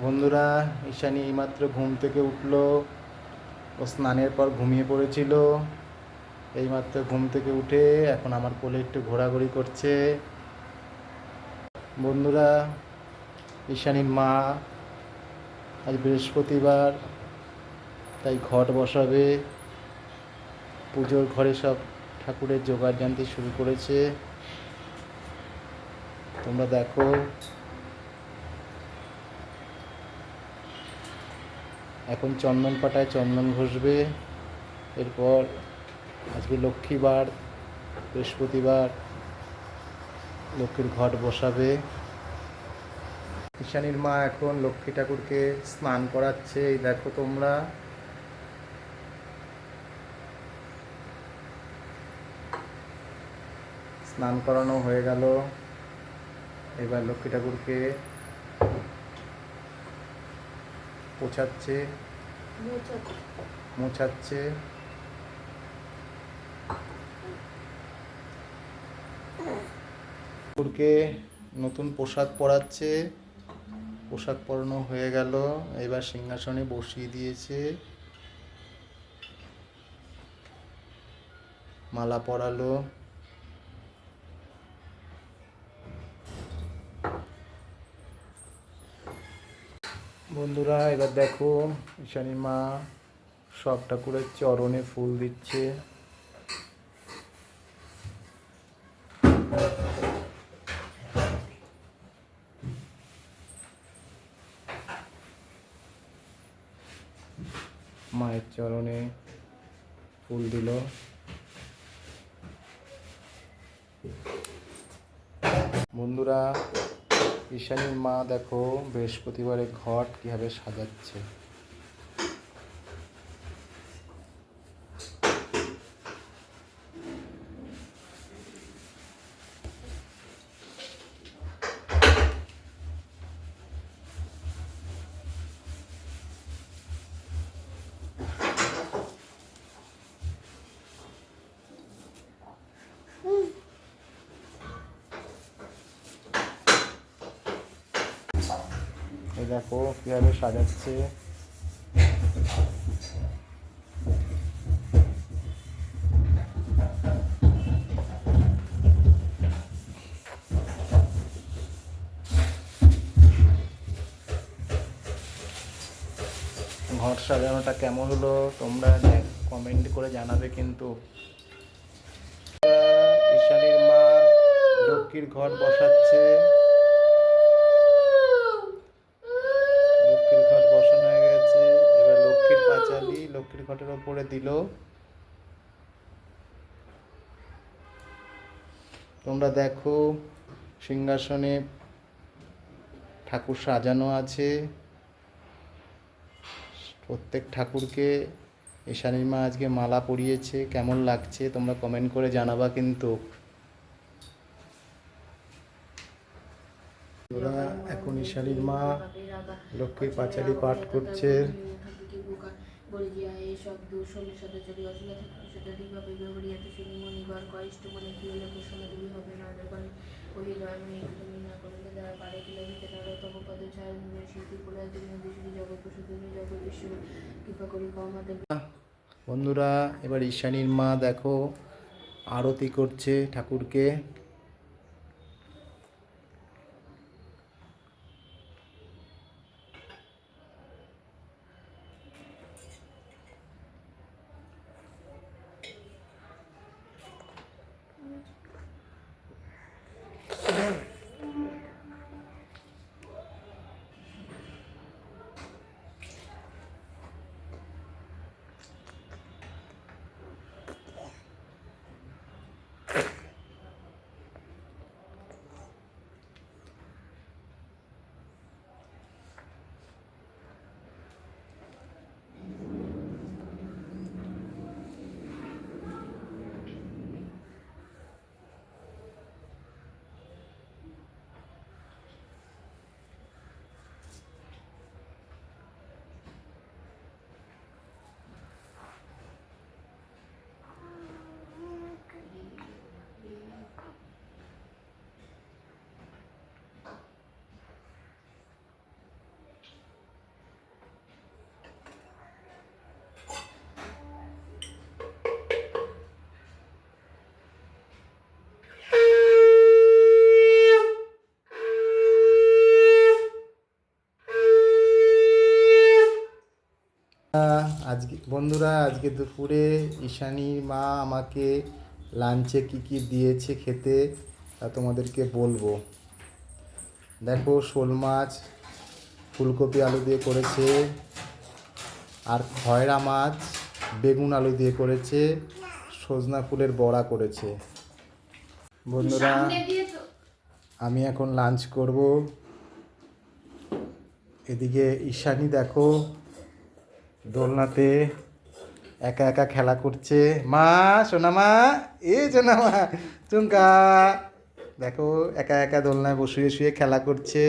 বন্ধুরা, ঈশানী এইমাত্র ঘুম থেকে উঠলো। ও স্নানের পর ঘুমিয়ে পড়েছিল। এইমাত্র ঘুম থেকে উঠে এখন আমার কোলে একটু ঘোরাঘুরি করছে। বন্ধুরা, ঈশানীর মা আজ বৃহস্পতিবার, তাই ঘট বসাবে। পুজোর ঘরে সব ঠাকুরের জোগাড় জানতে শুরু করেছে। তোমরা দেখো। এখন চন্দন পাটায় চন্দন ঘষবে। এরপর আজকে লক্ষ্মীবার, বৃহস্পতিবার, লক্ষ্মীর ঘট বসাবে। ঈশানীর মা এখন লক্ষ্মী ঠাকুরকে স্নান করাচ্ছে। এই দেখো তোমরা। স্নান করানো হয়ে গেল। এবার লক্ষ্মী ঠাকুরকে মোছাচ্ছে। ঠাকুরকে নতুন পোশাক পরাচ্ছে। পোশাক পরানো হয়ে গেল। এবার সিংহাসনে বসিয়ে দিয়েছে। মালা পরালো। বন্ধুরা, এবার দেখো ঈশানীর মা সব ঠাকুরের চরণে ফুল দিচ্ছে। মায়ের চরণে ফুল দিল। বন্ধুরা, ঈশানীর মা দেখো বৃহস্পতিবারে ঘট কিভাবে সাজাচ্ছে। এই দেখো কিভাবে সাজাচ্ছে। ঘট সাজানোটা কেমন হলো তোমরা কমেন্ট করে জানাবে কিন্তু। ঈশানীর মা লক্ষ্মীর ঘট বসাচ্ছে। লক্ষ্মীর ঘট বসানো হয়ে গেছে। এবার লক্ষ্মীর পাঁচালি লক্ষ্মীর ঘটের ওপরে দিল। তোমরা দেখো সিংহাসনে ঠাকুর সাজানো আছে। প্রত্যেক ঠাকুরকে ঈশানীর মা আজকে মালা পরিয়েছে। কেমন লাগছে তোমরা কমেন্ট করে জানাবা কিন্তু। ওরা এখন ঈশানীর মা লক্ষ্মীর পাঁচালি পাঠ করছে। বন্ধুরা, এবার ঈশানীর মা দেখো আরতি করছে ঠাকুরকে। আজকে বন্ধুরা, আজকে দুপুরে ঈশানীর মা আমাকে লাঞ্চে কি কি দিয়েছে খেতে তা তোমাদেরকে বলবো। দেখো, শোল মাছ ফুলকপি আলু দিয়ে করেছে, আর খয়রা মাছ বেগুন আলু দিয়ে করেছে, সজনা ফুলের বড়া করেছে। বন্ধুরা, আমি এখন লাঞ্চ করব। এদিকে ঈশানী দেখো দোলনাতে একা একা খেলা করছে। মা, সোনা মা, এ সোনা মা, চুমকা দেখো একা একা দোলনায় বসে শুয়ে খেলা করছে।